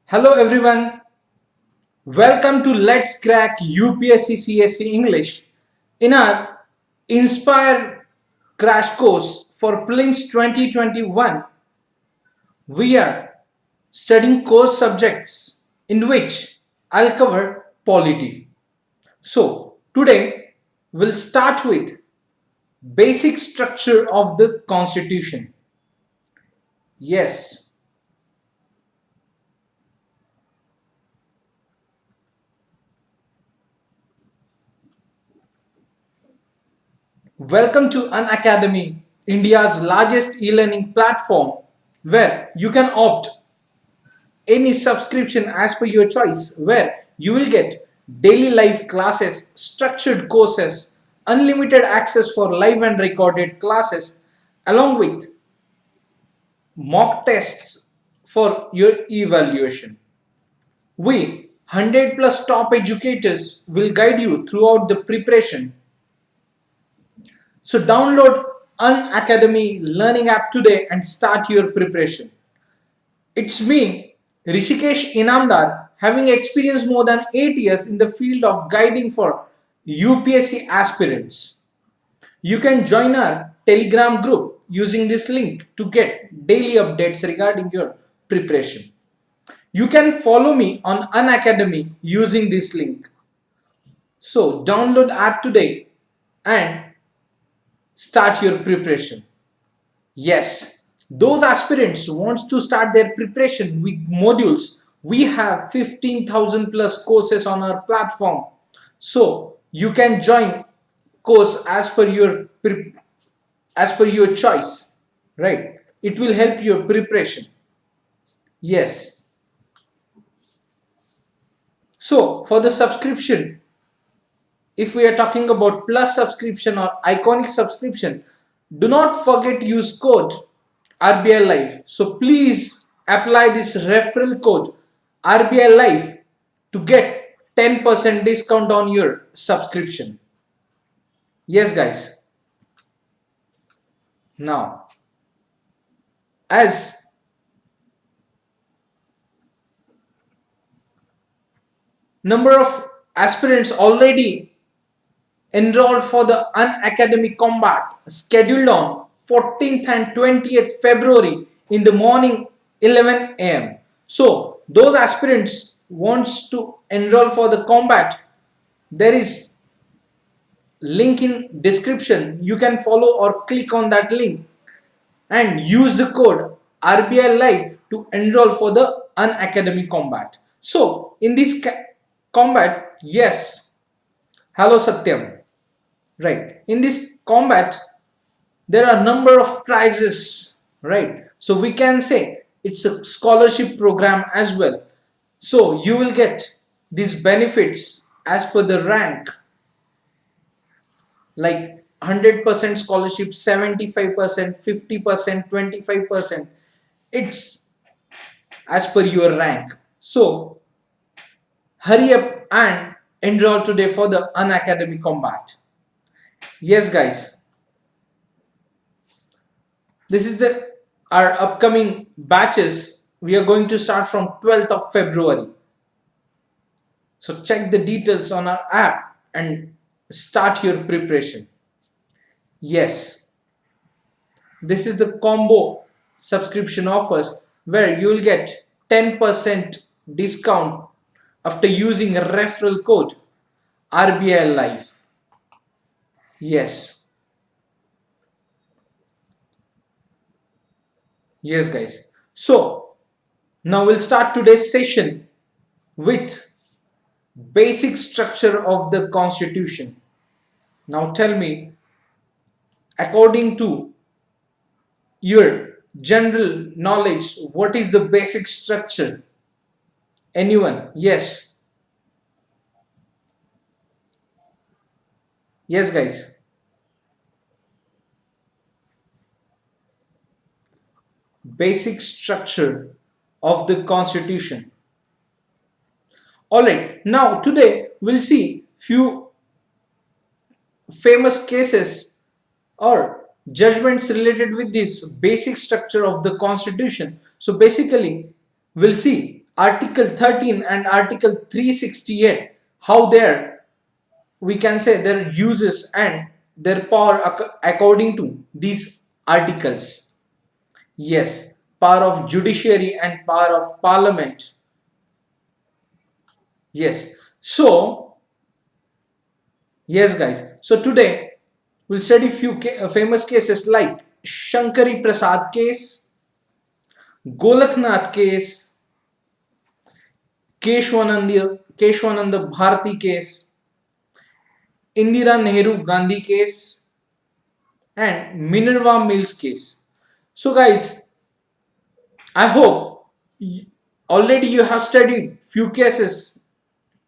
Hello everyone, welcome to Let's Crack UPSC CSE English. In our Inspire crash course for Prelims 2021, we are studying course subjects in which I'll cover polity. So today we'll start with basic structure of the Constitution. Yes. Welcome to Unacademy, India's largest e-learning platform where you can opt any subscription as per your choice, where you will get daily live classes, structured courses, unlimited access for live and recorded classes, along with mock tests for your evaluation. We 100 plus top educators will guide you throughout the preparation. So download Unacademy learning app today and start your preparation. It's me, Rushikesh Inamdar, having experienced more than 8 years in the field of guiding for UPSC aspirants. You can join our Telegram group using this link to get daily updates regarding your preparation. You can follow me on Unacademy using this link. So download app today and start your preparation. Yes, those aspirants wants to start their preparation with modules. We have 15,000 plus courses on our platform. So you can join course as per your choice, right? It will help your preparation. Yes. So for the subscription, if we are talking about plus subscription or iconic subscription, do not forget to use code RBI Live. So please apply this referral code RBI Live to get 10% discount on your subscription. Yes guys. Now, as number of aspirants already enrolled for the Unacademy Combat scheduled on 14th and 20th February in the morning 11 am. So those aspirants wants to enroll for the combat, there is link in description. You can follow or click on that link and use the code RBI Live to enroll for the Unacademy Combat. So in this combat, yes, hello Satyam. Right, in this combat there are a number of prizes, right? So we can say it's a scholarship program as well. So you will get these benefits as per the rank, like 100% scholarship, 75%, 50%, 25%. It's as per your rank. So hurry up and enroll today for the Unacademy Combat. Yes guys, this is our upcoming batches. We are going to start from 12th of February. So check the details on our app and start your preparation. Yes, this is the combo subscription offers where you will get 10% discount after using a referral code RBI Live. Yes. Yes, guys. So now we'll start today's session with basic structure of the Constitution. Now tell me, according to your general knowledge, what is the basic structure? Anyone? Yes. Yes, guys. Basic structure of the Constitution. Alright, now today we'll see few famous cases or judgments related with this basic structure of the Constitution. So basically we'll see Article 13 and Article 368, how there we can say their uses and their power according to these articles. Yes, power of judiciary and power of parliament. Yes. So, yes guys. So today we'll study few famous cases like Shankari Prasad case, Golak Nath case, Kesavananda Bharati case, Indira Nehru Gandhi case, and Minerva Mills case. So guys, I hope already you have studied few cases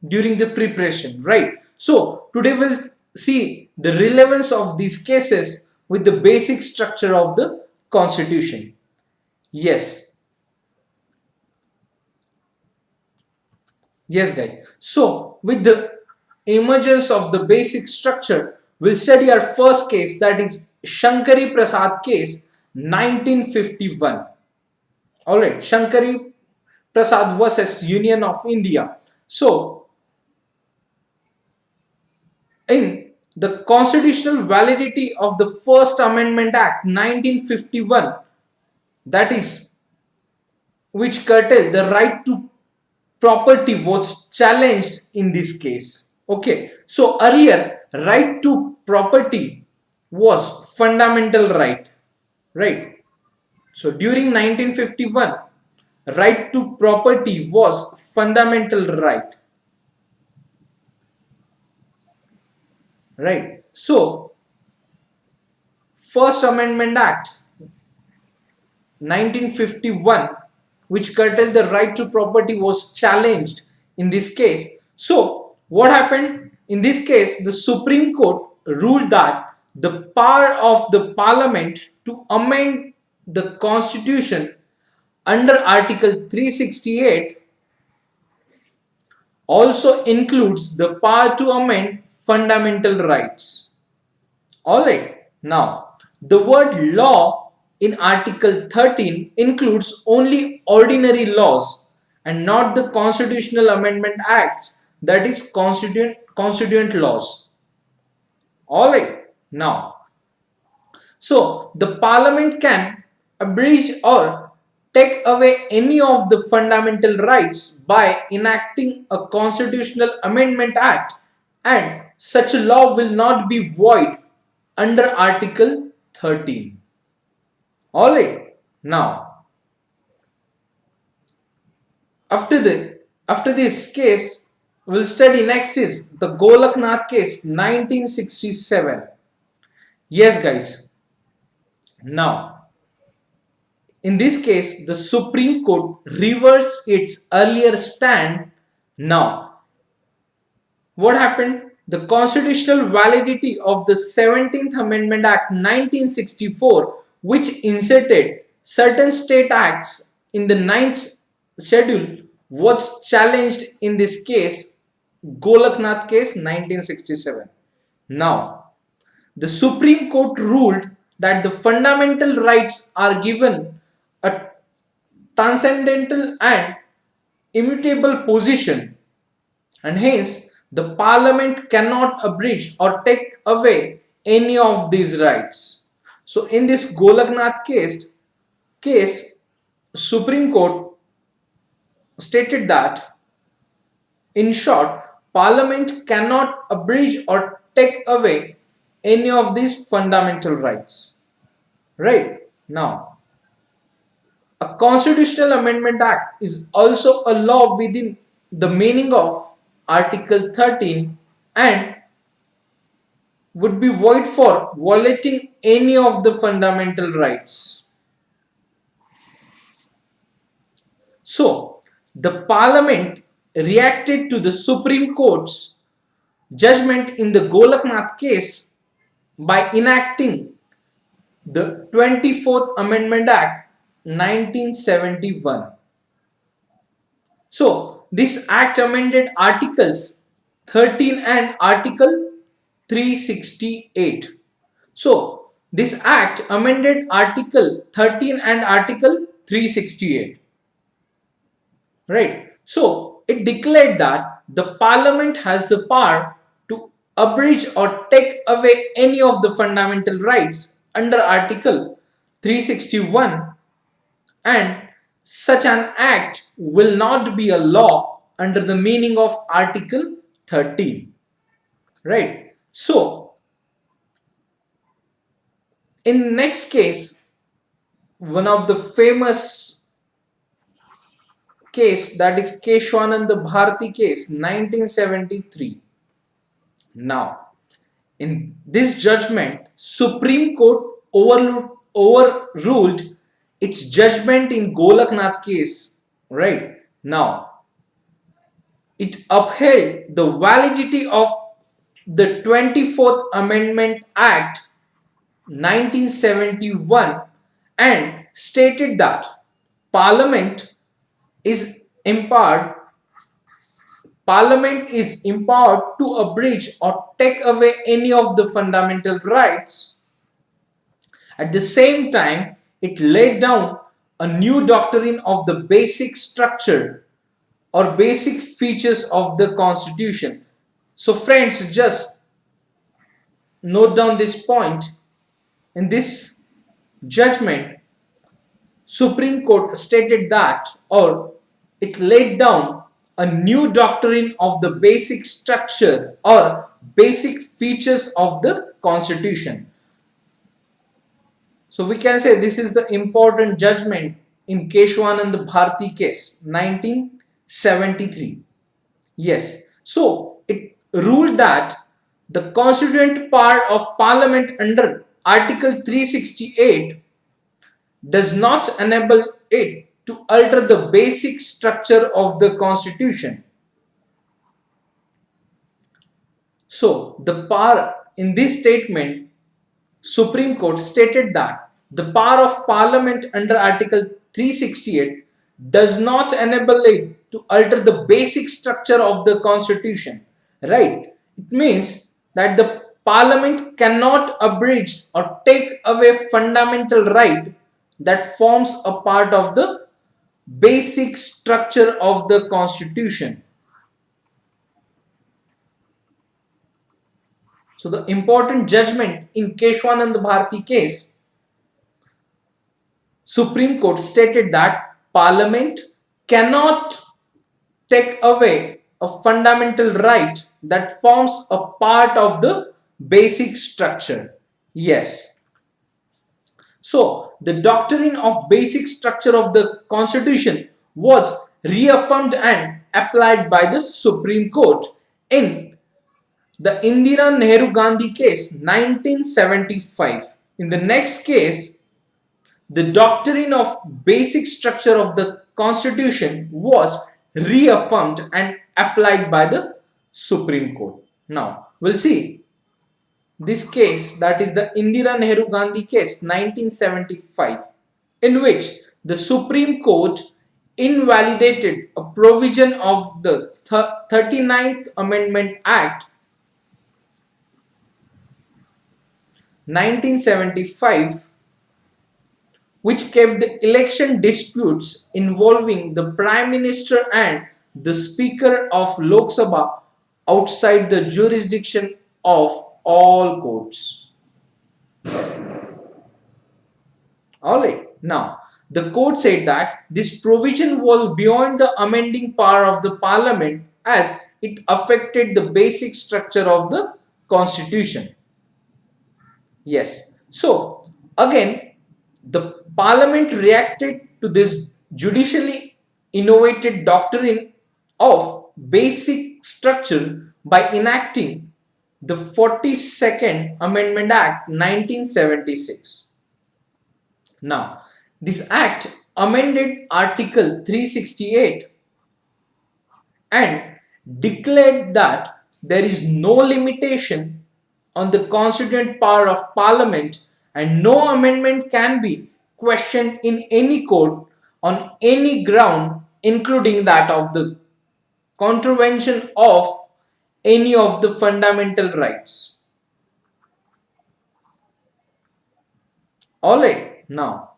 during the preparation, right? So today we'll see the relevance of these cases with the basic structure of the constitution. Yes. Yes guys. So with the emergence of the basic structure, we'll study our first case, that is Shankari Prasad case 1951. Alright, Shankari Prasad versus Union of India. So in the constitutional validity of the First Amendment Act 1951, that is which curtailed the right to property, was challenged in this case. Okay, so earlier right to property was fundamental right, right? So during 1951, right to property was fundamental right, right? So First Amendment Act 1951, which curtailed the right to property, was challenged in this case. So what happened in this case? The Supreme Court ruled that the power of the Parliament to amend the Constitution under Article 368 also includes the power to amend fundamental rights. Alright, now the word law in Article 13 includes only ordinary laws and not the Constitutional Amendment Acts, that is constituent laws. Alright, now, so the Parliament can abridge or take away any of the fundamental rights by enacting a Constitutional Amendment Act, and such a law will not be void under Article 13. Alright, now after this case, we'll study next is the Golak Nath case 1967. Yes guys, now in this case the Supreme Court reversed its earlier stand. Now what happened? The constitutional validity of the 17th Amendment Act 1964, which inserted certain state acts in the 9th schedule, was challenged in this case, Golak Nath case 1967. Now, the Supreme Court ruled that the fundamental rights are given a transcendental and immutable position, and hence the Parliament cannot abridge or take away any of these rights. So in this Golak Nath case, Supreme Court stated that, in short, Parliament cannot abridge or take away any of these fundamental rights. Right? Now, a Constitutional Amendment Act is also a law within the meaning of Article 13 and would be void for violating any of the fundamental rights. So, the Parliament reacted to the Supreme Court's judgment in the Golak Nath case by enacting the 24th Amendment Act 1971. So, this act amended Articles 13 and Article 368. So, this act amended Article 13 and Article 368. right? So it declared that the parliament has the power to abridge or take away any of the fundamental rights under Article 361, and such an act will not be a law under the meaning of Article 13, right? So in next case, one of the famous case, that is Kesavananda Bharati case 1973. Now in this judgment, Supreme Court overruled its judgment in Golak Nath case, right? Now it upheld the validity of the 24th Amendment Act 1971 and stated that Parliament is empowered Parliament is empowered to abridge or take away any of the fundamental rights. At the same time, it laid down a new doctrine of the basic structure or basic features of the Constitution. So friends, just note down this point. In this judgment, Supreme Court stated that, or it laid down a new doctrine of the basic structure or basic features of the Constitution. So we can say this is the important judgment in Kesavananda Bharati case 1973. Yes. So it ruled that the constituent power of Parliament under Article 368 does not enable it to alter the basic structure of the Constitution. So the power in this statement, Supreme Court stated that the power of Parliament under Article 368 does not enable it to alter the basic structure of the Constitution. Right? It means that the Parliament cannot abridge or take away fundamental right that forms a part of the basic structure of the Constitution. So the important judgment in Kesavananda Bharati case, Supreme Court stated that Parliament cannot take away a fundamental right that forms a part of the basic structure. Yes. So the doctrine of basic structure of the Constitution was reaffirmed and applied by the Supreme Court in the Indira Nehru Gandhi case 1975. In the next case, the doctrine of basic structure of the Constitution was reaffirmed and applied by the Supreme Court. Now, we'll see this case, that is the Indira Nehru Gandhi case 1975, in which the Supreme Court invalidated a provision of the 39th Amendment Act 1975, which kept the election disputes involving the Prime Minister and the Speaker of Lok Sabha outside the jurisdiction of all courts. Alright, now the court said that this provision was beyond the amending power of the Parliament as it affected the basic structure of the Constitution. Yes, so again, the Parliament reacted to this judicially innovated doctrine of basic structure by enacting the 42nd Amendment Act 1976. Now, this act amended Article 368 and declared that there is no limitation on the constituent power of Parliament and no amendment can be questioned in any court on any ground, including that of the contravention of any of the fundamental rights. Alright, now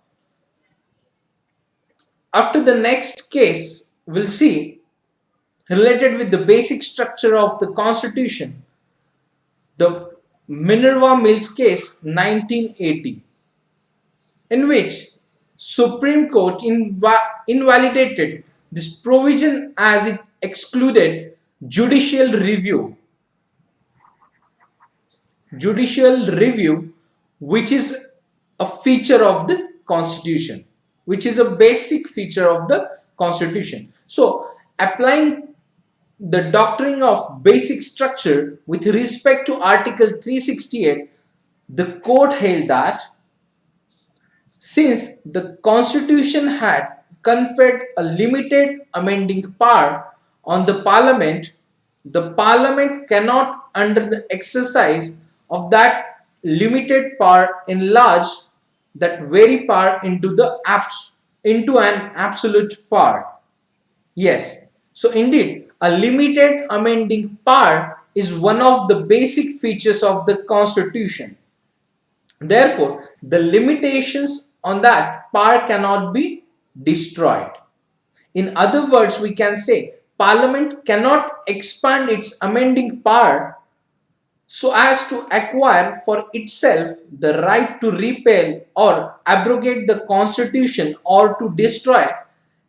after the next case, we'll see related with the basic structure of the constitution, the Minerva Mills case 1980, in which Supreme Court invalidated this provision as it excluded judicial review. Judicial review, which is a feature of the constitution, which is a basic feature of the constitution. So applying the doctrine of basic structure with respect to Article 368, the court held that since the constitution had conferred a limited amending power on the parliament cannot, under the exercise of that limited power, enlarge that very power into an absolute power. Yes. So indeed, a limited amending power is one of the basic features of the constitution. Therefore, the limitations on that power cannot be destroyed. In other words, we can say Parliament cannot expand its amending power so as to acquire for itself the right to repeal or abrogate the constitution or to destroy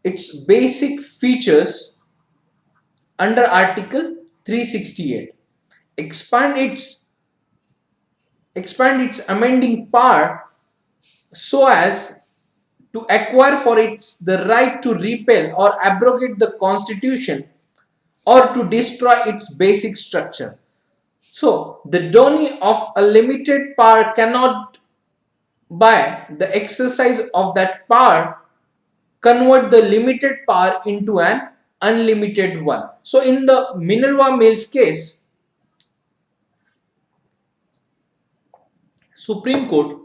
its basic features under Article 368. Expand its amending power so as to acquire for its the right to repeal or abrogate the constitution or to destroy its basic structure. So the donee of a limited power cannot, by the exercise of that power, convert the limited power into an unlimited one. So in the Minerva Mills case, Supreme Court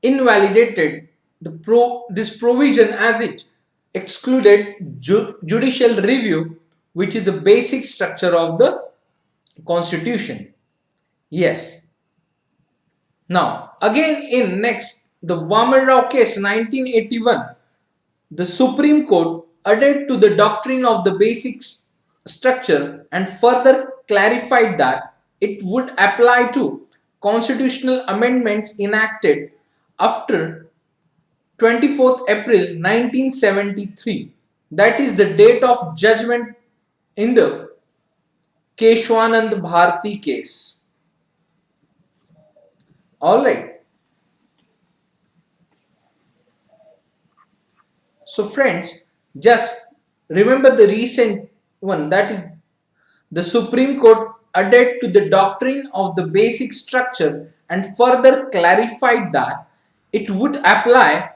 invalidated this provision as it excluded judicial review, which is the basic structure of the constitution. Yes. Now again in next the Vaman case 1981, the Supreme Court adhered to the doctrine of the basic structure and further clarified that it would apply to constitutional amendments enacted after 24th April 1973. That is the date of judgment in the Kesavananda Bharati case. Alright. So friends, just remember the recent one, that is the Supreme Court adhered to the doctrine of the basic structure and further clarified that it would apply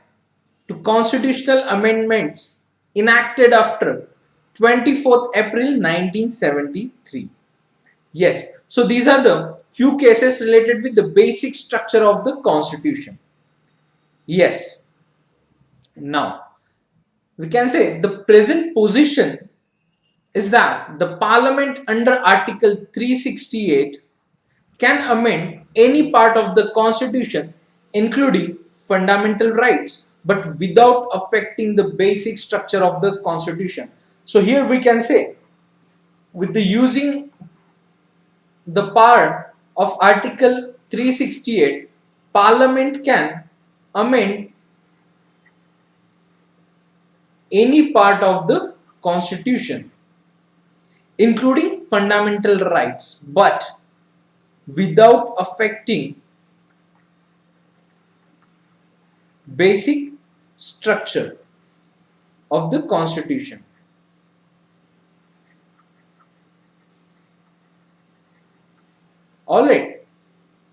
to constitutional amendments enacted after 24th April 1973. Yes, so these are the few cases related with the basic structure of the constitution. Yes. Now, we can say the present position is that the Parliament under Article 368 can amend any part of the constitution including fundamental rights but without affecting the basic structure of the constitution. So here we can say with the using the power of Article 368, Parliament can amend any part of the constitution including fundamental rights but without affecting basic structure of the constitution. Alright,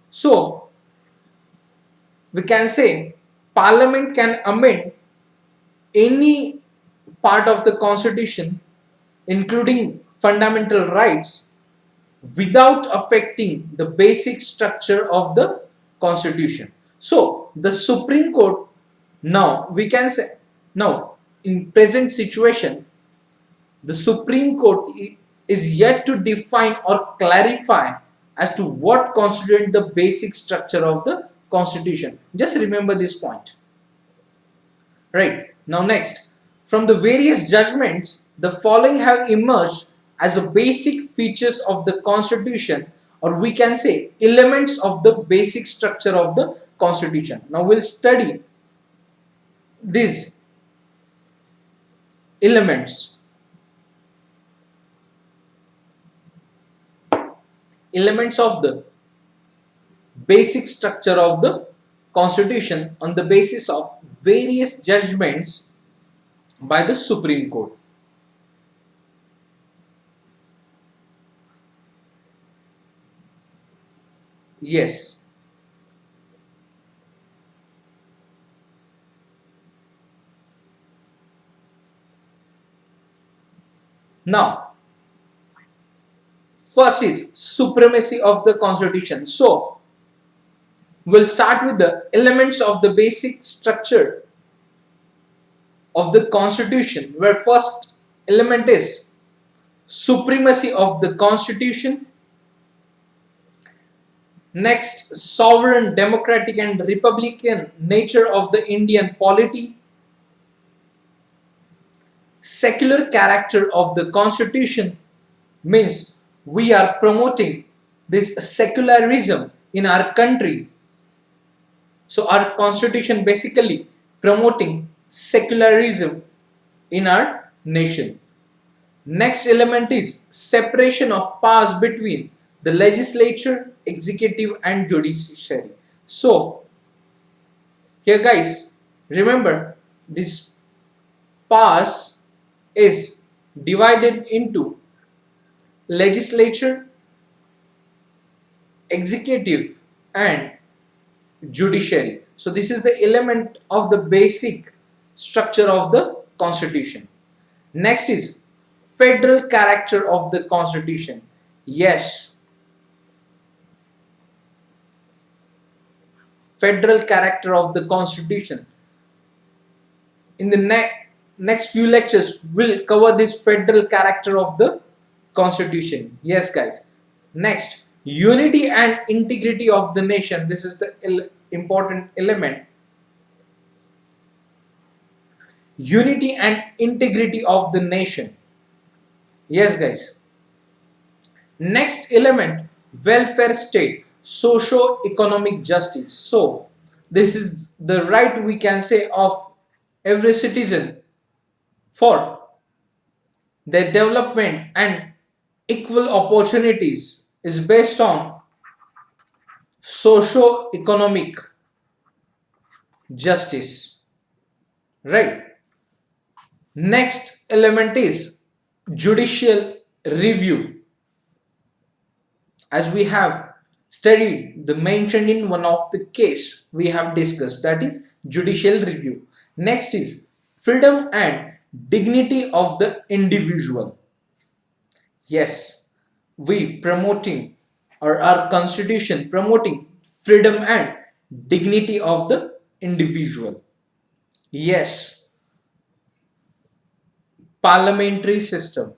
so we can say Parliament can amend any part of the constitution including fundamental rights without affecting the basic structure of the constitution. So the Supreme Court, now we can say, now in present situation the Supreme Court is yet to define or clarify as to what constitutes the basic structure of the constitution. Just remember this point. Right, now next, From the various judgments, the following have emerged as a basic features of the Constitution, or we can say elements of the basic structure of the Constitution. Now we'll study these elements. Elements of the basic structure of the Constitution on the basis of various judgments by the Supreme Court. Yes. Now, first is supremacy of the Constitution. So, we'll start with the elements of the basic structure of the Constitution, where first element is supremacy of the Constitution. Next, sovereign, democratic and republican nature of the Indian polity. Secular character of the Constitution means we are promoting this secularism in our country. So our Constitution basically promoting secularism in our nation. Next element is separation of powers between the legislature, executive and judiciary. So here guys, remember this powers is divided into legislature, executive and judiciary. So this is the element of the basic structure of the Constitution. Next is federal character of the Constitution. Yes, federal character of the Constitution. In the next few lectures, we'll cover this federal character of the Constitution. Yes, guys. Next, unity and integrity of the nation. This is the important element. Unity and integrity of the nation. Yes, guys. Next element, welfare state, socio-economic justice. So, this is the right, we can say, of every citizen for their development and equal opportunities is based on socio-economic justice, right? Next element is judicial review. As we have studied, the mentioned in one of the case we have discussed, that is judicial review. Next is freedom and dignity of the individual. Yes, we promoting, or our Constitution promoting freedom and dignity of the individual. Yes, parliamentary system.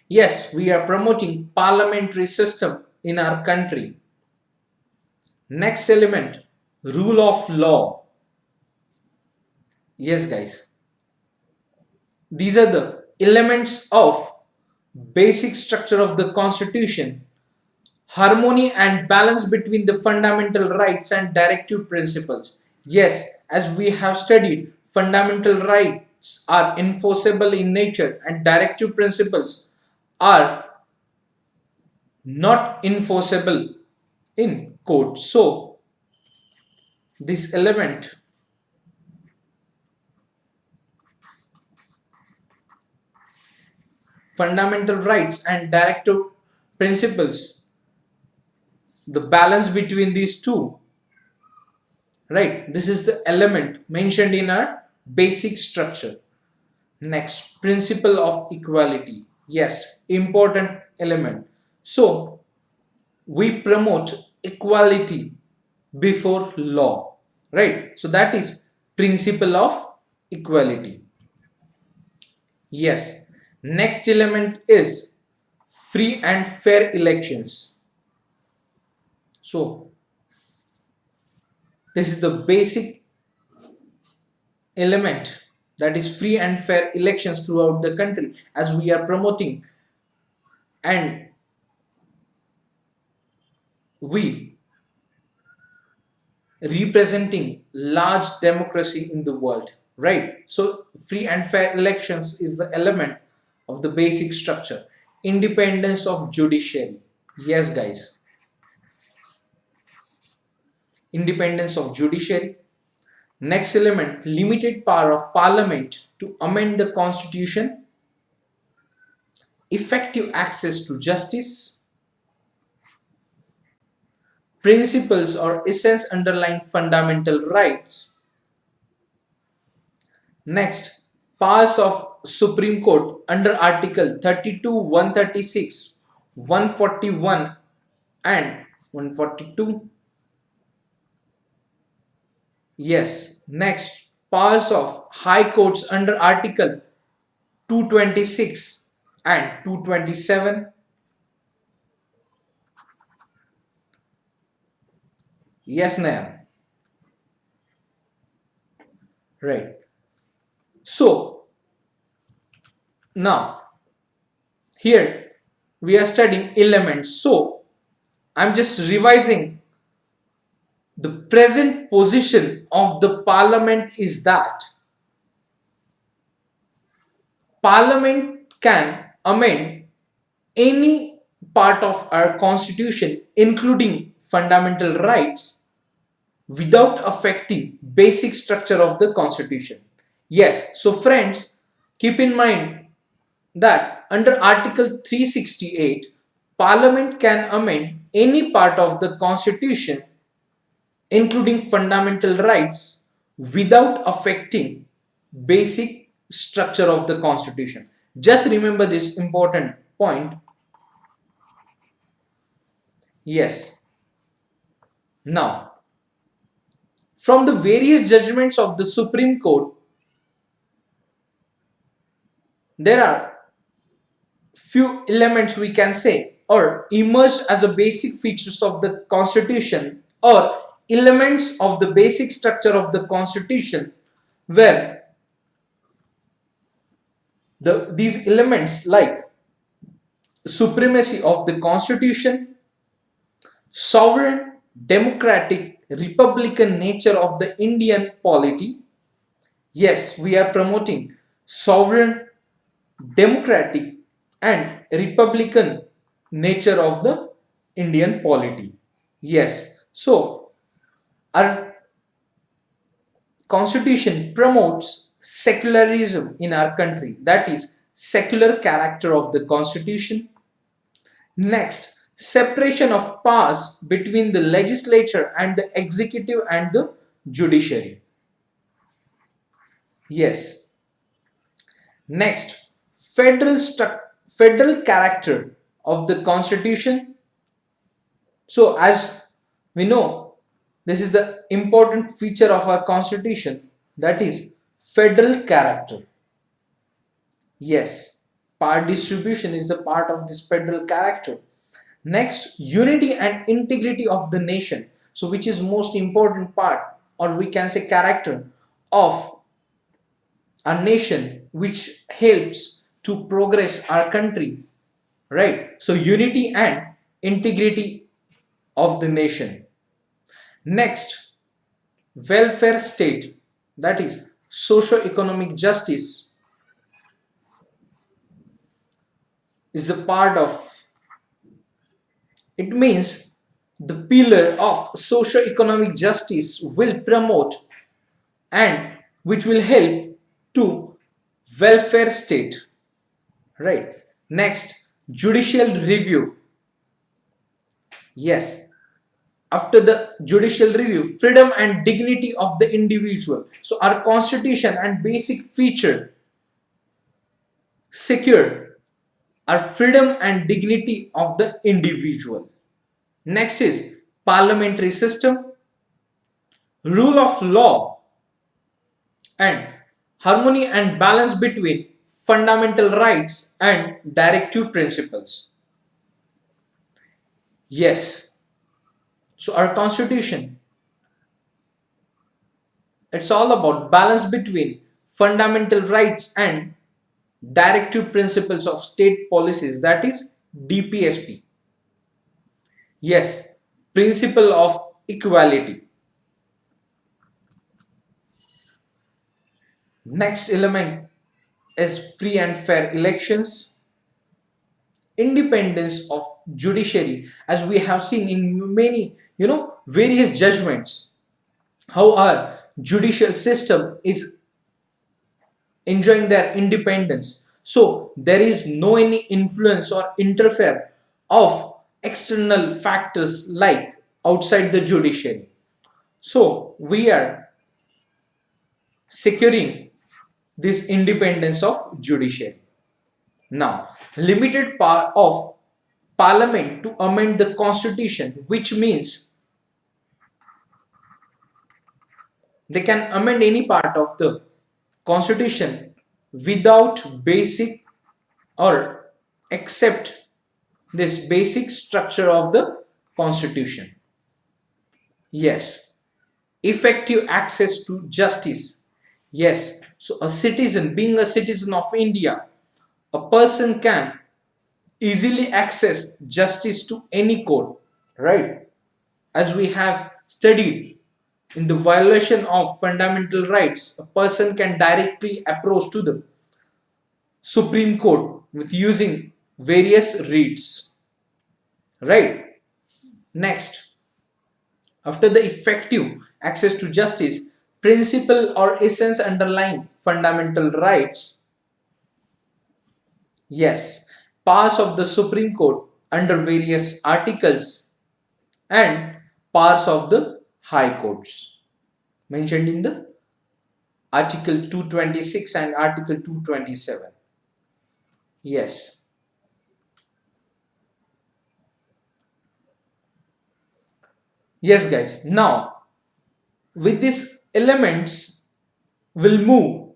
Yes, we are promoting parliamentary system in our country. Next element, rule of law. Yes, guys. These are the elements of basic structure of the Constitution. Harmony and balance between the fundamental rights and directive principles. Yes, as we have studied, fundamental rights are enforceable in nature and directive principles are not enforceable in court. So, this element fundamental rights and directive principles, the balance between these two, right? This is the element mentioned in our basic structure. Next, principle of equality. Yes, important element. So, we promote equality before law, right? So, that is principle of equality. Yes. Next element is free and fair elections. So, this is the basic element that is free and fair elections throughout the country, as we are promoting and we representing large democracy in the world, right? So free and fair elections is the element of the basic structure. Independence of judiciary. Yes, guys. Independence of judiciary. Next element, limited power of parliament to amend the constitution. Effective access to justice. Principles or essence underlying fundamental rights. Next, powers of Supreme Court under Article 32, 136, 141 and 142. Yes. Next, powers of High Courts under Article 226 and 227. Yes, Naya. Right. So, now, here we are studying elements. So, I'm just revising the present position of the parliament is that parliament can amend any part of our constitution, including fundamental rights, without affecting basic structure of the constitution. Yes, so friends, keep in mind that under Article 368, Parliament can amend any part of the constitution, including fundamental rights, without affecting basic structure of the constitution. Just remember this important point. Yes. Now, from the various judgments of the Supreme Court, there are few elements we can say or emerge as a basic features of the constitution or elements of the basic structure of the constitution, where these elements like supremacy of the constitution, sovereign, democratic, republican nature of the Indian polity. Yes, we are promoting sovereign, democratic and republican nature of the Indian polity. Yes, so our constitution promotes secularism in our country, that is secular character of the constitution. Next, separation of powers between the legislature and the executive and the judiciary. Yes. Next, federal character of the constitution. So as we know, this is the important feature of our constitution, that is federal character. Yes, power distribution is the part of this federal character. Next, unity and integrity of the nation. So which is most important part, or we can say character of a nation, which helps to progress our country, right? So unity and integrity of the nation. Next, welfare state, that is socio-economic justice is a part of it. Means the pillar of socio-economic justice will promote and which will help to welfare state, right? Next, judicial review. Yes, after the judicial review, freedom and dignity of the individual. So our constitution and basic feature secure our freedom and dignity of the individual. Next is parliamentary system, rule of law and harmony and balance between fundamental rights and directive principles. Yes, so our constitution, it's all about balance between fundamental rights and directive principles of state policies, that is DPSP. Yes, principle of equality. Next element is free and fair elections, independence of judiciary, as we have seen in many, various judgments, how our judicial system is enjoying their independence. So there is no any influence or interfere of external factors like outside the judiciary. So we are securing this independence of judiciary. Now, limited power of parliament to amend the constitution, which means they can amend any part of the constitution without basic or except this basic structure of the constitution. Yes, effective access to justice. Yes, so a citizen, being a citizen of India, a person can easily access justice to any court, right? As we have studied, in the violation of fundamental rights, a person can directly approach to the Supreme Court with using various writs, right? Next, after the effective access to justice, principle or essence underlying fundamental rights, yes, powers of the Supreme Court under various articles and powers of the high courts mentioned in the article 226 and article 227. Yes. Yes, guys. Now, with these elements, we'll move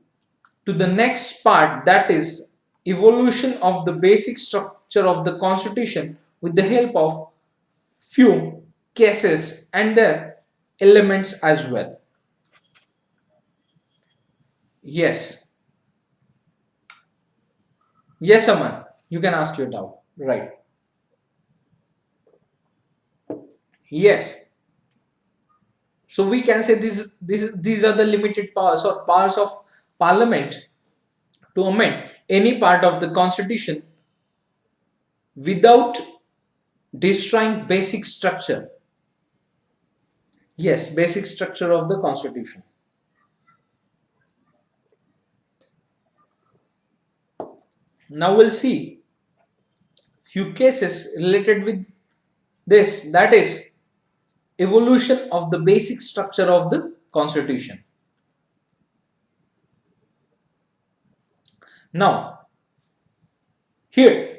to the next part, that is evolution of the basic structure of the constitution with the help of few cases and their elements as well. Yes. Yes, Aman. You can ask your doubt. Right. Yes. So we can say these are the limited powers or powers of parliament to amend any part of the constitution without destroying basic structure. Yes, basic structure of the constitution. Now we'll see few cases related with this, that is evolution of the basic structure of the constitution. Now, here,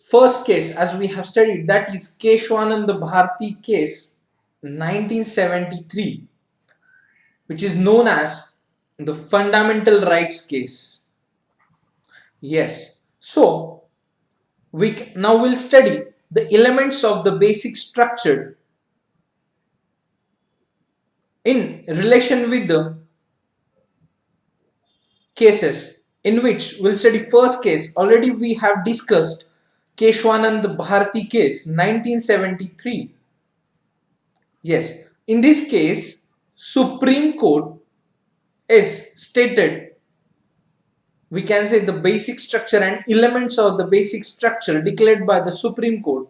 first case as we have studied, that is Kesavananda Bharati case 1973, which is known as the fundamental rights case. Yes, so now we'll study the elements of the basic structure in relation with the cases, in which we'll study first case. Already we have discussed Kesavananda Bharati case 1973. Yes, in this case Supreme Court is stated, we can say the basic structure and elements of the basic structure declared by the Supreme Court,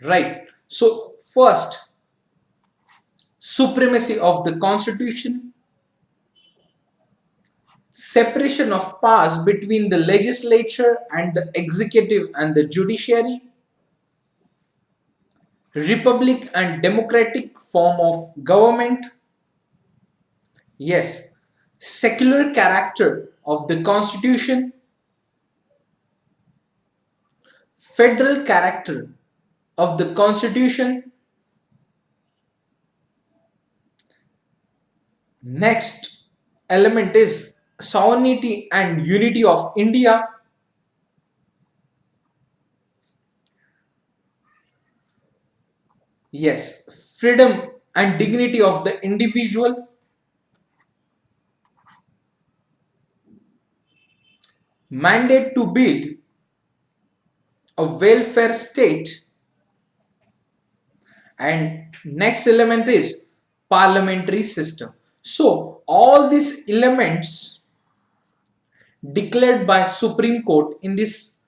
right? So first, supremacy of the constitution, separation of powers between the legislature and the executive and the judiciary, republic and democratic form of government, yes, secular character of the constitution, federal character of the constitution. Next element is sovereignty and unity of India. Yes, freedom and dignity of the individual. mandate to build a welfare state, and next element is parliamentary system. So all these elements declared by Supreme Court in this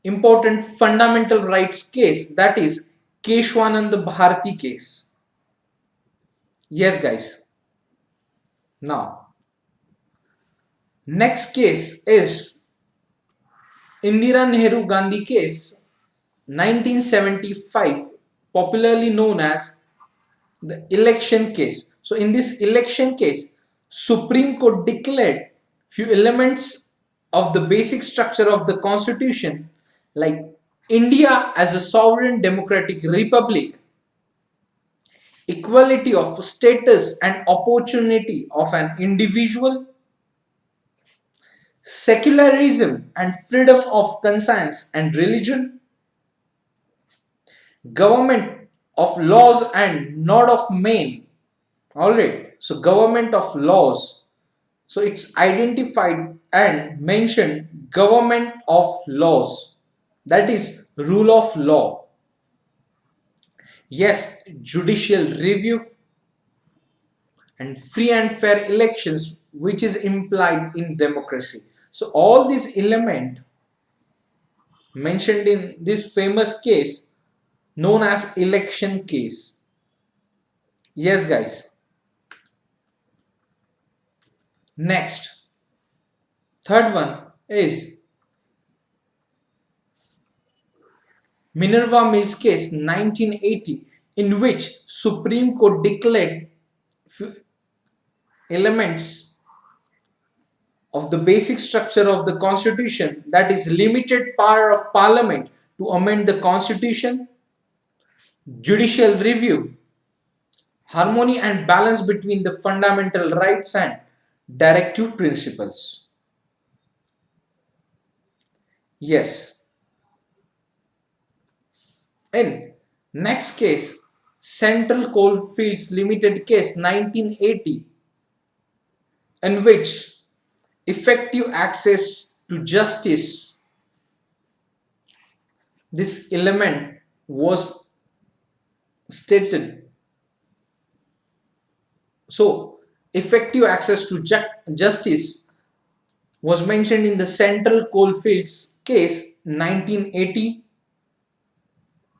important fundamental rights case, that is Kesavananda Bharati case. Yes guys. Now next case is Indira Nehru Gandhi case 1975, popularly known as the election case. So in this election case, Supreme Court declared few elements of the basic structure of the constitution, like India as a sovereign democratic republic, equality of status and opportunity of an individual, secularism and freedom of conscience and religion, government of laws and not of men. Alright, so government of laws. So it's identified and mentioned government of laws, that is rule of law. Yes, judicial review and free and fair elections, which is implied in democracy. So all these elements mentioned in this famous case known as election case. Yes guys. Next, third one is Minerva Mills case 1980, in which Supreme Court declared elements of the basic structure of the constitution, that is limited power of parliament to amend the constitution, judicial review, harmony and balance between the fundamental rights and directive principles. Yes. In next case, Central Coalfields Limited case 1980, in which effective access to justice, this element was stated. So effective access to justice was mentioned in the Central Coalfields case 1980.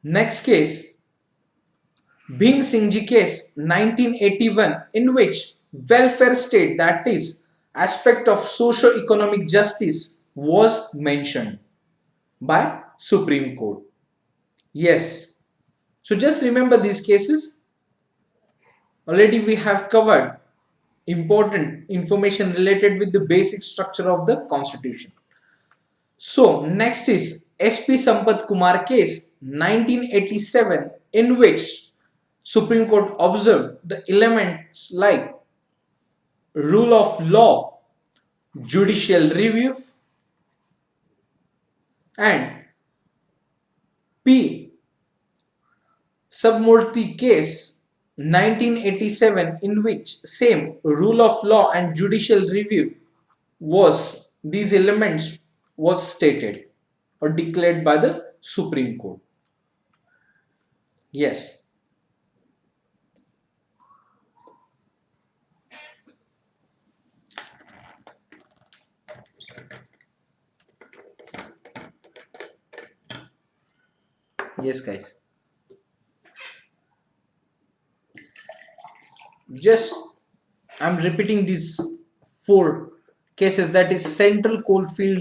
Next case, Bhim Singh Ji case 1981, in which welfare state, that is aspect of socio-economic justice, was mentioned by Supreme Court. Yes. So just remember these cases. Already we have covered important information related with the basic structure of the constitution. So next is SP Sampath Kumar case 1987, in which Supreme Court observed the elements like rule of law, judicial review, and P. Submurti case 1987, in which same rule of law and judicial review was, these elements was stated or declared by the Supreme Court. Yes. Yes guys. Just I'm repeating these four cases, that is Central Fields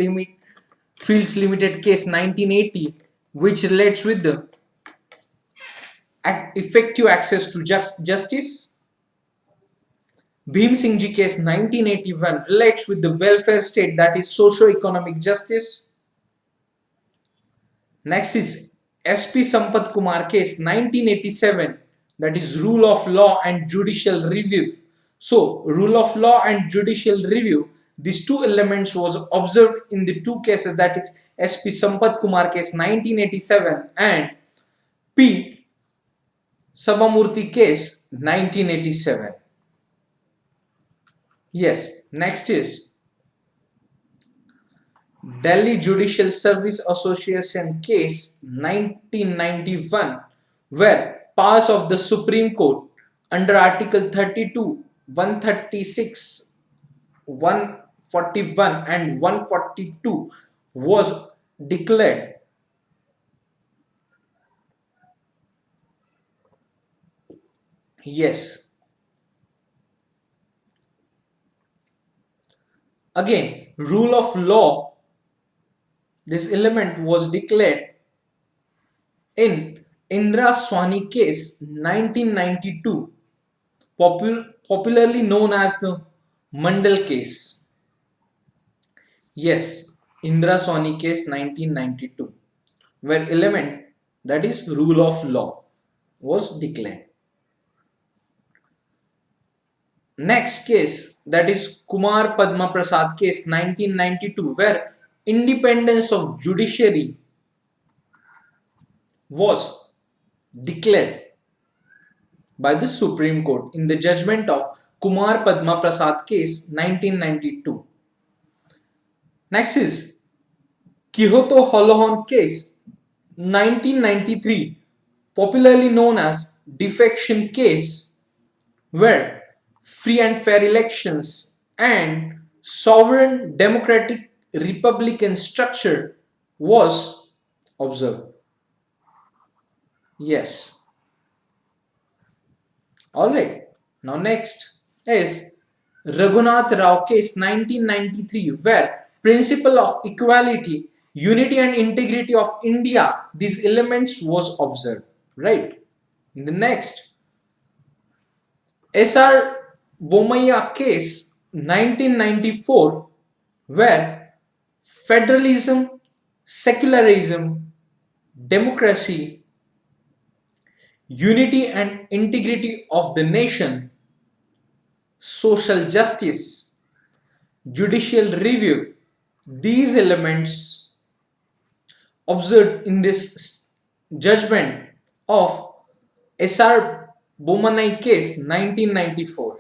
Limited case 1980, which relates with the effective access to justice. Bhim Singh Ji case 1981 relates with the welfare state, that is socio-economic justice. Next is SP Sampath Kumar case 1987, that is rule of law and judicial review. So rule of law and judicial review, these two elements was observed in the two cases, that is SP Sampath Kumar case 1987 and P. Subamurthy case 1987. Yes, next is Delhi Judicial Service Association case 1991, where powers of the Supreme Court under Article 32, 136, 141 and 142 was declared. Yes. Again, rule of law, this element was declared in Indra Swani case 1992, popularly known as the Mandal case. Yes, Indra Swani case 1992, where element, that is rule of law, was declared. Next case, that is Kumar Padma Prasad case 1992, where independence of judiciary was declared by the Supreme Court in the judgment of Kumar Padma Prasad case 1992. Next is Kyoto Holohan case 1993, popularly known as defection case, where free and fair elections and sovereign democratic republican structure was observed. Yes. Alright. Now next is Raghunath Rao case 1993, where principle of equality, unity and integrity of India, these elements was observed. Right. In the next, S.R. Bomaya case 1994, where federalism, secularism, democracy, unity and integrity of the nation, social justice, judicial review, these elements observed in this judgment of S.R. Bomanai case 1994.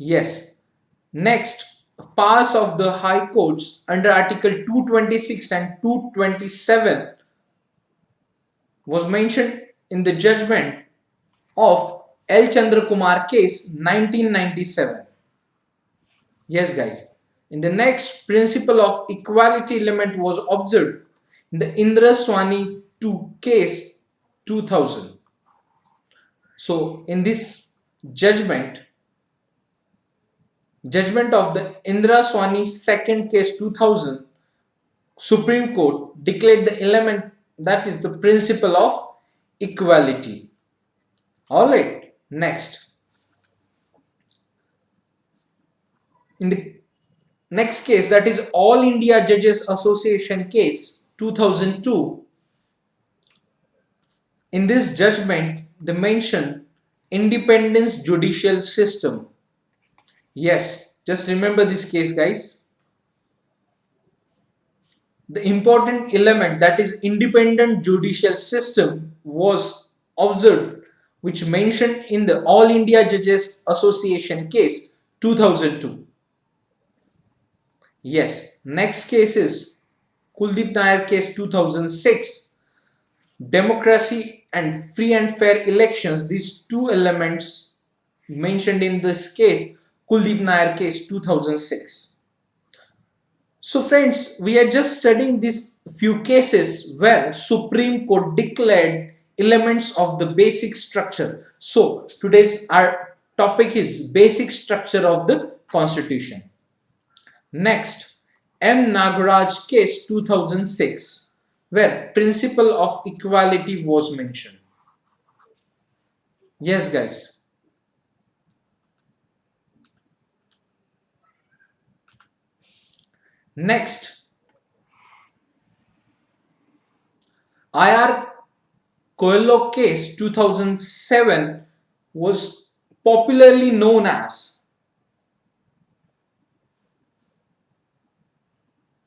Yes. Next, powers of the High Courts under Article 226 and 227 was mentioned in the judgment of L. Chandra Kumar case 1997. Yes guys. In the next, principle of equality element was observed in the Indra Swani 2 case 2000. So in this judgment of the Indra Swani second case 2000, Supreme Court declared the element, that is the principle of equality. Alright, next. In the next case, that is All India Judges Association case 2002. In this judgment, they mention independence judicial system. Yes, just remember this case guys. The important element, that is independent judicial system, was observed, which mentioned in the All India Judges Association case 2002. Yes, next case is Kuldeep Nair case 2006. Democracy and free and fair elections, these two elements mentioned in this case, Kuldeep Nair case 2006. So friends, we are just studying these few cases where Supreme Court declared elements of the basic structure. So today's our topic is basic structure of the Constitution. Next, M. Nagaraj case 2006, where principle of equality was mentioned. Yes guys. Next, I.R. Coelho case 2007 was popularly known as,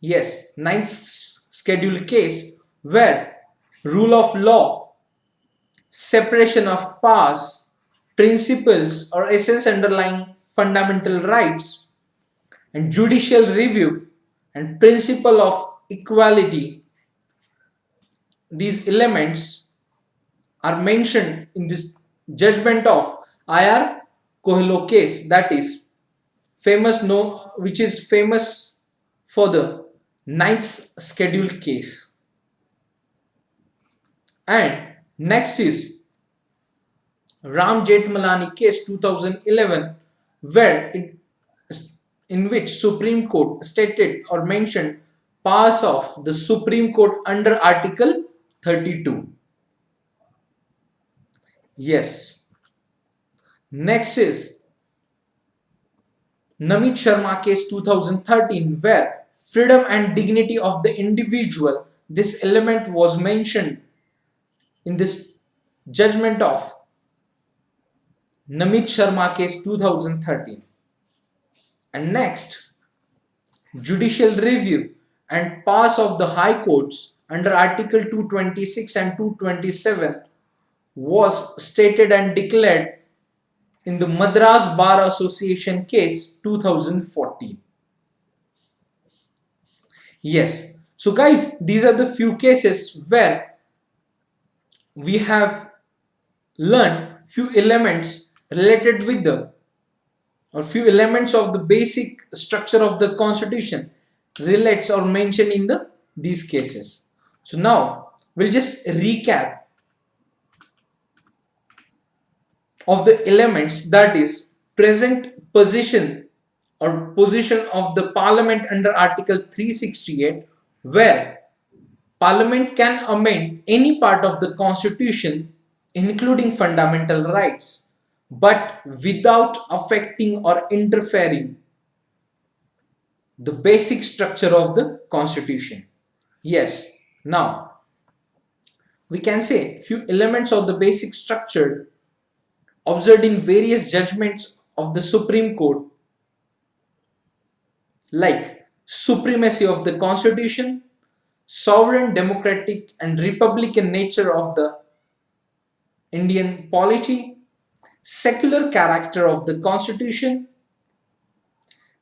yes, ninth schedule case, where rule of law, separation of powers, principles or essence underlying fundamental rights, and judicial review, and principle of equality. These elements are mentioned in this judgment of IR Kohlo case, that is famous, no, which is famous for the ninth schedule case. And next is Ram Jethmalani case 2011, where in which Supreme Court stated or mentioned powers of the Supreme Court under Article 32. Yes. Next is Namit Sharma case 2013, where freedom and dignity of the individual, this element was mentioned in this judgment of Namit Sharma case 2013. And next, judicial review and powers of the high courts under Article 226 and 227 was stated and declared in the Madras Bar Association case 2014. Yes, so guys, these are the few cases where we have learned few elements related with the or few elements of the basic structure of the constitution relates or mentioned in these cases. So now we'll just recap of the elements, that is present position or position of the parliament under Article 368, where parliament can amend any part of the constitution including fundamental rights but without affecting or interfering the basic structure of the constitution. Yes, now we can say few elements of the basic structure observed in various judgments of the Supreme Court, like supremacy of the constitution, sovereign democratic and republican nature of the Indian polity, secular character of the constitution,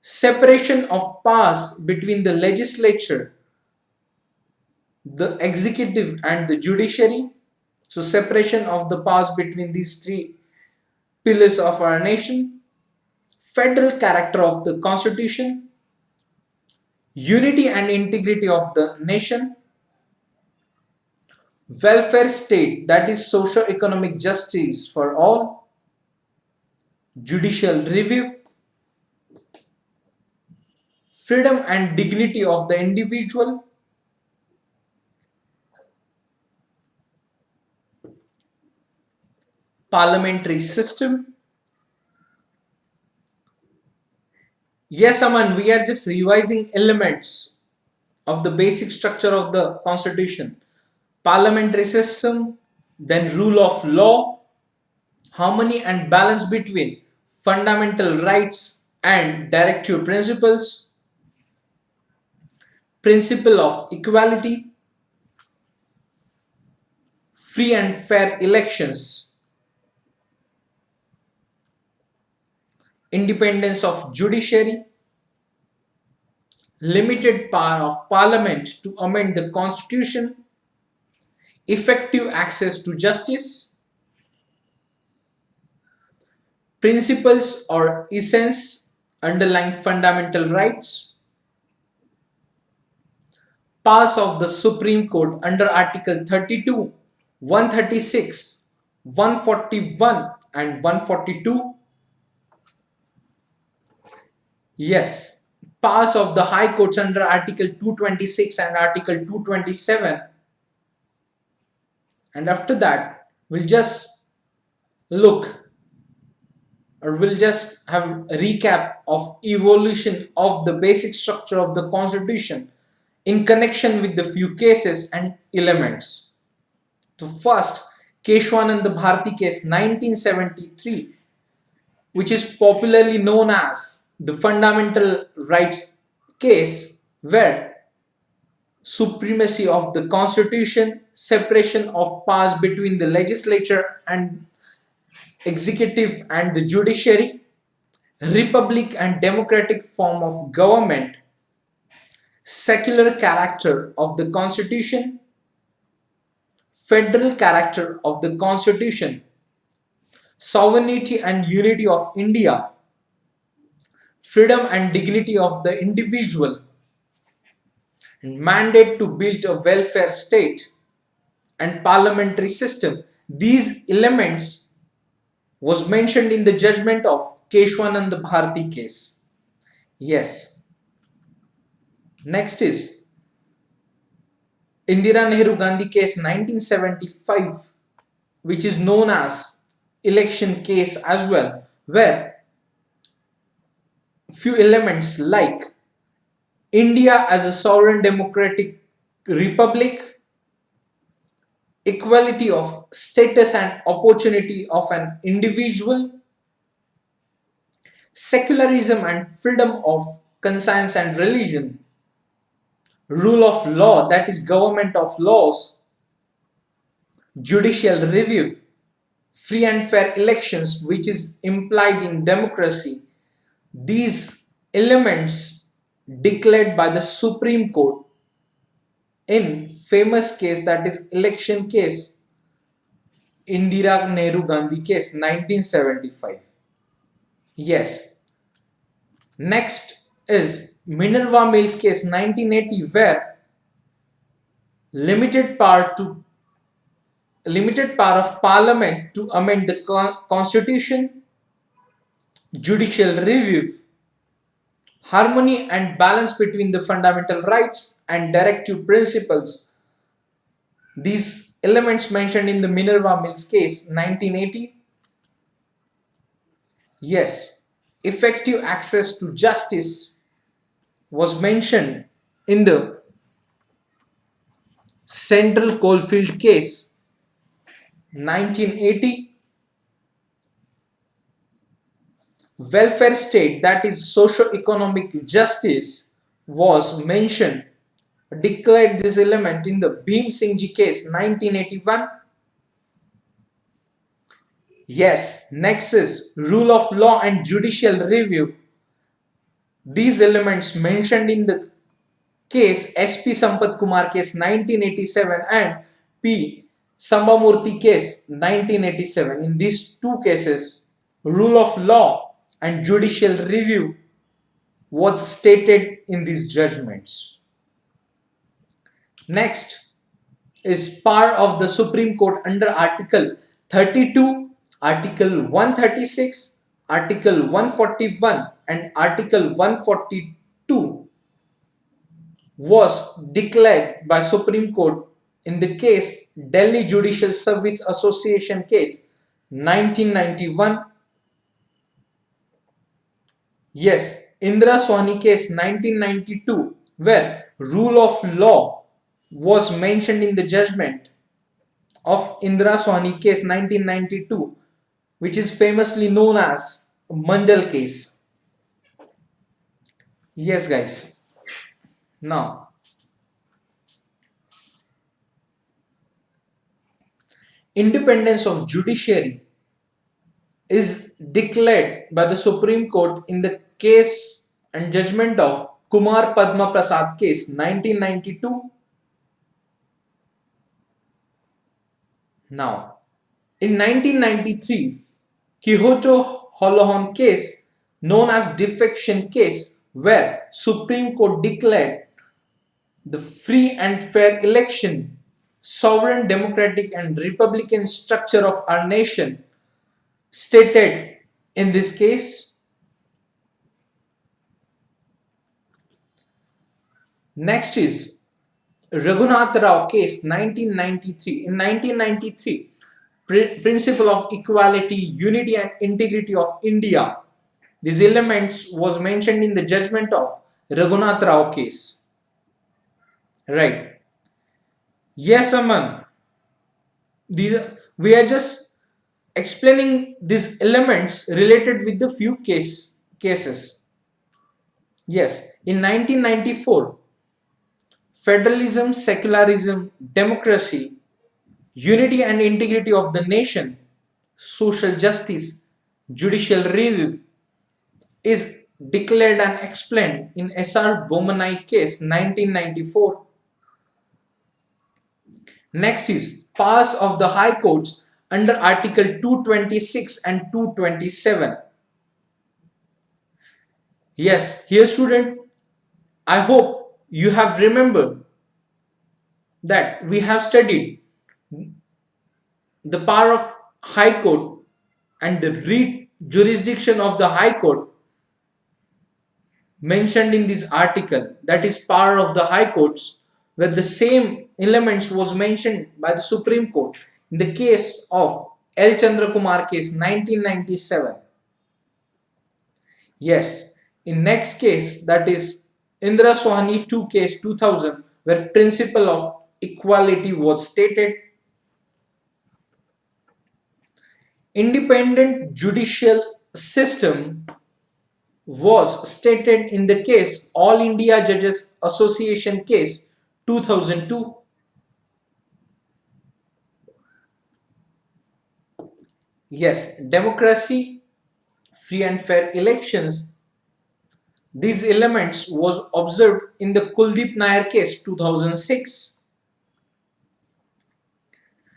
separation of powers between the legislature, the executive and the judiciary. So separation of the powers between these three pillars of our nation, federal character of the constitution, unity and integrity of the nation, welfare state, that is socio-economic justice for all, judicial review, freedom and dignity of the individual, parliamentary system. Yes, Aman, we are just revising elements of the basic structure of the constitution. Parliamentary system, then rule of law, harmony and balance between fundamental rights and directive principles, principle of equality, free and fair elections, independence of judiciary, limited power of parliament to amend the constitution, effective access to justice, principles or essence underlying fundamental rights, powers of the Supreme Court under Article 32, 136, 141 and 142. Yes, powers of the High Courts under Article 226 and Article 227. And after that, we'll just look or we'll just have a recap of evolution of the basic structure of the constitution in connection with the few cases and elements. The first, Kesavananda Bharati case 1973, which is popularly known as the fundamental rights case, where supremacy of the constitution, separation of powers between the legislature and executive and the judiciary, republic and democratic form of government, secular character of the Constitution, federal character of the Constitution, sovereignty and unity of India, freedom and dignity of the individual, and mandate to build a welfare state and parliamentary system. These elements was mentioned in the judgment of Kesavananda Bharati case. Yes. Next is Indira Nehru Gandhi case 1975, which is known as election case as well, where few elements like India as a sovereign democratic republic, equality of status and opportunity of an individual, secularism and freedom of conscience and religion, rule of law, that is government of laws, judicial review, free and fair elections, which is implied in democracy. These elements declared by the Supreme Court in famous case, that is election case Indira Nehru Gandhi case 1975. Yes. Next is Minerva Mills case 1980, where limited power of parliament to amend the constitution, judicial review, harmony and balance between the fundamental rights and directive principles. These elements mentioned in the Minerva Mills case 1980. Yes, effective access to justice was mentioned in the Central Coalfield case 1980. Welfare state, that is socio-economic justice, was mentioned, declared this element in the Bhim Singh Ji case 1981. Yes, next is rule of law and judicial review. These elements mentioned in the case SP Sampath Kumar case 1987 and P Sambamurthy case 1987. In these two cases, rule of law and judicial review was stated in these judgments. Next is power of the Supreme Court under Article 32, Article 136, Article 141 and Article 142 was declared by Supreme Court in the case Delhi Judicial Service Association case 1991. Yes, Indira Sawhney case 1992, where rule of law was mentioned in the judgment of Indira Sawhney case 1992, which is famously known as Mandal case. Yes, guys. Now, independence of judiciary is declared by the Supreme Court in the case and judgment of Kumar Padma Prasad case 1992. Now, in 1993, Kyoto Holohan case known as defection case, where Supreme Court declared the free and fair election, sovereign democratic and republican structure of our nation stated in this case. Next is Raghunath Rao case 1993. In 1993, principle of equality, unity and integrity of India. These elements was mentioned in the judgment of Raghunath Rao case. Right. Yes, Aman. We are just explaining these elements related with the few cases. Yes, in 1994, federalism, secularism, democracy, unity and integrity of the nation, social justice, judicial review is declared and explained in S.R. Bomanai case 1994. Next is powers of the High Courts under Article 226 and 227. Yes, here student, I hope you have remembered that we have studied the power of High Court and the jurisdiction of the High Court mentioned in this article, that is power of the High Courts, where the same elements was mentioned by the Supreme Court in the case of L. Chandrakumar case 1997. Yes, in next case, that is Indra Sohani 2 case 2000, where principle of equality was stated. Independent judicial system was stated in the case All India Judges Association case 2002. Yes, democracy, free and fair elections. These elements was observed in the Kuldeep Nair case 2006.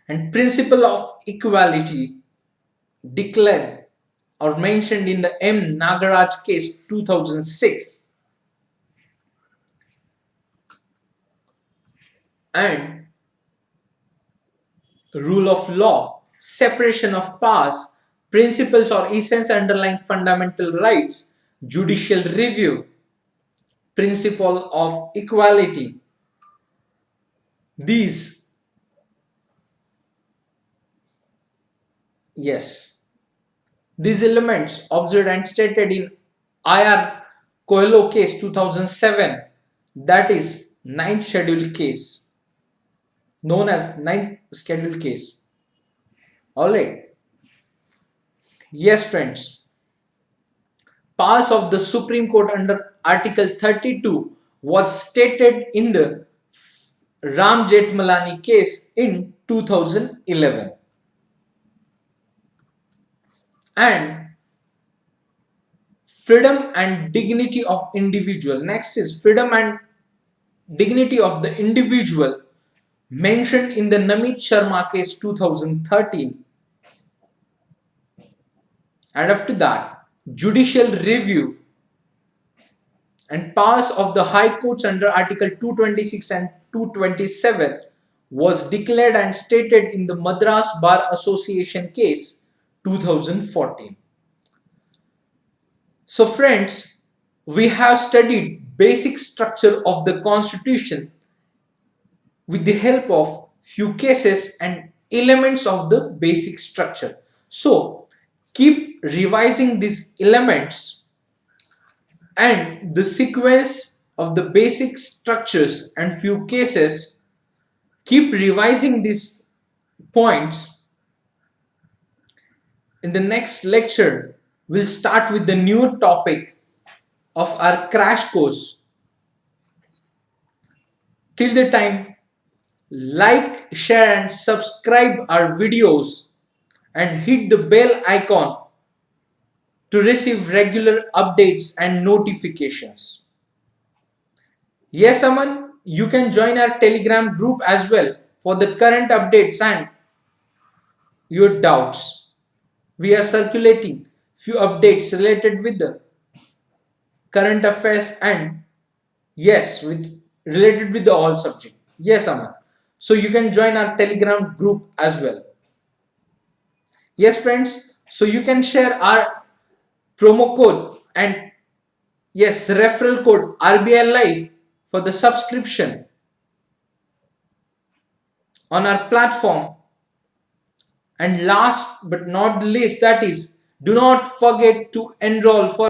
And principle of equality declared or mentioned in the M. Nagaraj case 2006. And rule of law, separation of powers, principles or essence underlying fundamental rights, judicial review, principle of equality. These, yes, these elements observed and stated in IR Coelho case 2007, that is 9th schedule case, known as 9th schedule case. Alright. Yes, friends. Powers of the Supreme Court under Article 32 was stated in the Ram Jethmalani case in 2011. And freedom and dignity of individual. Next is freedom and dignity of the individual mentioned in the Namit Sharma case 2013. And after that, judicial review and powers of the High Courts under Article 226 and 227 was declared and stated in the Madras Bar Association case 2014. So friends, we have studied basic structure of the Constitution with the help of few cases and elements of the basic structure. So keep revising these elements and the sequence of the basic structures and few cases. Keep revising these points. In the next lecture, we'll start with the new topic of our crash course. Till the time, like, share and subscribe our videos and hit the bell icon to receive regular updates and notifications. Yes, Aman, you can join our Telegram group as well for the current updates and your doubts. We are circulating few updates related with the current affairs and yes, related with the all subject. Yes, Aman. So you can join our Telegram group as well. Yes, friends. So you can share our promo code and yes, referral code RBI Live for the subscription on our platform. And last but not least, that is, do not forget to enroll for